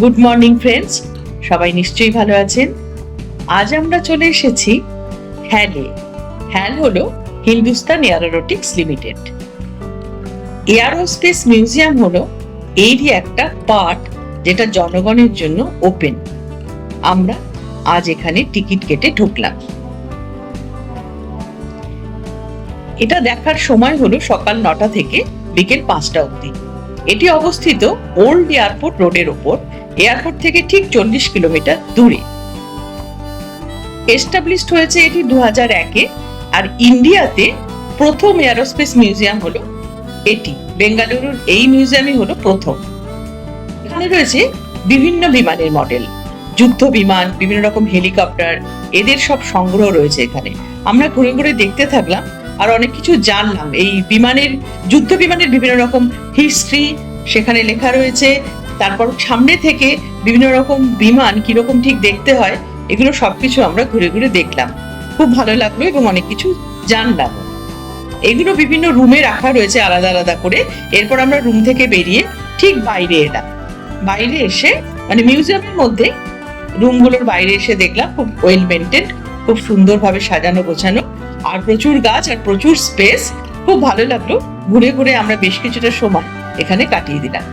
Good morning friends, সবাই নিশ্চয়ই ভালো আছেন। আজ আমরা চলে এসেছি হ্যালে। হ্যাল হলো হিন্দুস্তান এয়ারোনটিক্স লিমিটেড। এয়ারোস্পেস মিউজিয়াম হলো এরই একটা পার্ট, যেটা জনগণের জন্য ওপেন। আমরা আজ এখানে টিকিট কেটে ঢুকলাম। এটা দেখার সময় হলো সকাল 9টা থেকে বিকেল 5টা অবধি। এটি অবস্থিত ওল্ড এয়ারপোর্ট রোডের ওপর, এয়ারপোর্ট থেকে ঠিক 40 কিলোমিটার দূরে। এস্টাবলিশড হয়েছে এটি 2001-এ, আর ইন্ডিয়াতে প্রথম এয়ারোস্পেস মিউজিয়াম হলো এটি। বেঙ্গালুরুর এই মিউজিয়ামই হলো প্রথম। এখানে রয়েছে বিভিন্ন বিমানের মডেল, যুদ্ধ বিমান, বিভিন্ন রকম হেলিকপ্টার, এদের সব সংগ্রহ রয়েছে এখানে। আমরা ঘুরে ঘুরে দেখতে থাকলাম আর অনেক কিছু জানলাম। এই বিমানের, যুদ্ধ বিমানের বিভিন্ন রকম হিস্ট্রি সেখানে লেখা রয়েছে। তারপর সামনে থেকে বিভিন্ন রকম বিমান কিরকম ঠিক দেখতে হয়, এগুলো সবকিছু আমরা ঘুরে ঘুরে দেখলাম। খুব ভালো লাগলো এবং অনেক কিছু জানলাম। এগুলো বিভিন্ন রুমে রাখা রয়েছে আলাদা আলাদা করে। এরপর আমরা রুম থেকে বেরিয়ে ঠিক বাইরে এলাম। বাইরে এসে মানে মিউজিয়ামের মধ্যে রুমগুলোর বাইরে এসে দেখলাম খুব ওয়েল মেনটেন, খুব সুন্দরভাবে সাজানো গোছানো, আর প্রচুর গাছ আর প্রচুর স্পেস। খুব ভালো লাগলো। ঘুরে ঘুরে আমরা বেশ কিছুটা সময় এখানে কাটিয়ে দিলাম।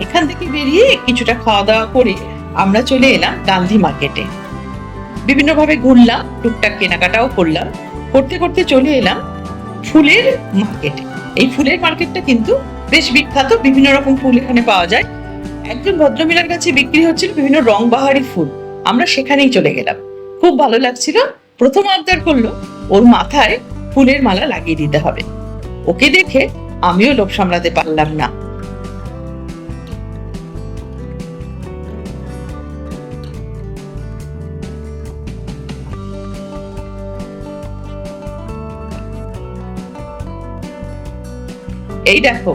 এখান থেকে বেরিয়ে কিছুটা খাওয়া দাওয়া করে আমরা চলে এলাম গান্ধী মার্কেটে। বিভিন্নভাবে ঘুরলাম, টুকটাক কেনাকাটাও করলাম। করতে করতে চলে এলাম ফুলের মার্কেটে। এই ফুলের মার্কেটটা কিন্তু বেশ বিখ্যাত, বিভিন্ন রকম ফুল এখানে পাওয়া যায়। একজন ভদ্রমহিলার কাছে বিক্রি হচ্ছিল বিভিন্ন রংবাহারি ফুল। আমরা সেখানেই চলে গেলাম। খুব ভালো লাগছিল। প্রথম আবদার করলো ওর মাথায় ফুলের মালা লাগিয়ে দিতে হবে। ওকে দেখে আমিও লোভ সামলাতে পারলাম না। এই দেখো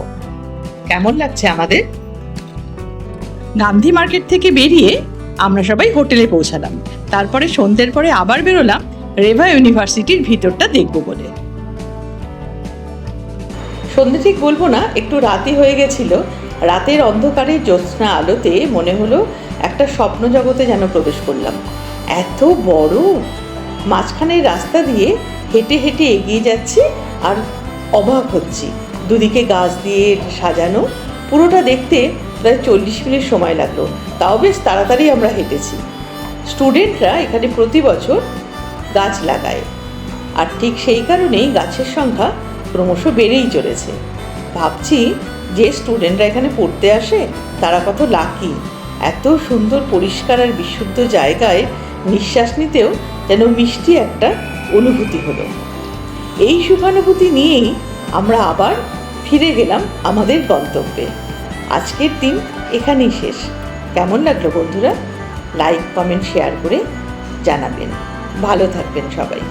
কেমন লাগছে আমাদের। গান্ধী মার্কেট থেকে বেরিয়ে আমরা সবাই হোটেলে পৌঁছালাম। তারপরে সন্ধ্যের পরে আবার বেরোলাম রেভা ইউনিভার্সিটির ভিতরটা দেখবো বলে। সন্ধ্যে ঠিক বলবো না, একটু রাতই হয়ে গেছিল। রাতের অন্ধকারে জ্যোৎস্না আলোতে মনে হলো একটা স্বপ্ন জগতে যেন প্রবেশ করলাম। এত বড়, মাঝখানের রাস্তা দিয়ে হেঁটে হেঁটে এগিয়ে যাচ্ছি আর অবাক হচ্ছি। দুদিকে গাছ দিয়ে সাজানো, পুরোটা দেখতে প্রায় 40 মিনিট সময় লাগলো। তাও বেশ তাড়াতাড়ি আমরা হেঁটেছি। স্টুডেন্টরা এখানে প্রতি বছর গাছ লাগায়, আর ঠিক সেই কারণেই গাছের সংখ্যা ক্রমশ বেড়েই চলেছে। ভাবছি যে স্টুডেন্টরা এখানে পড়তে আসে তারা কত লাকি। এত সুন্দর পরিষ্কার আর বিশুদ্ধ জায়গায় নিঃশ্বাস নিতেও যেন মিষ্টি একটা অনুভূতি হলো। এই সুখানুভূতি নিয়েই আমরা আবার ফিরে গেলাম আমাদের গন্তব্যে। আজকের দিন এখানেই শেষ। কেমন লাগলো বন্ধুরা? লাইক, কমেন্ট, শেয়ার করে জানাবেন। ভালো থাকবেন সবাই।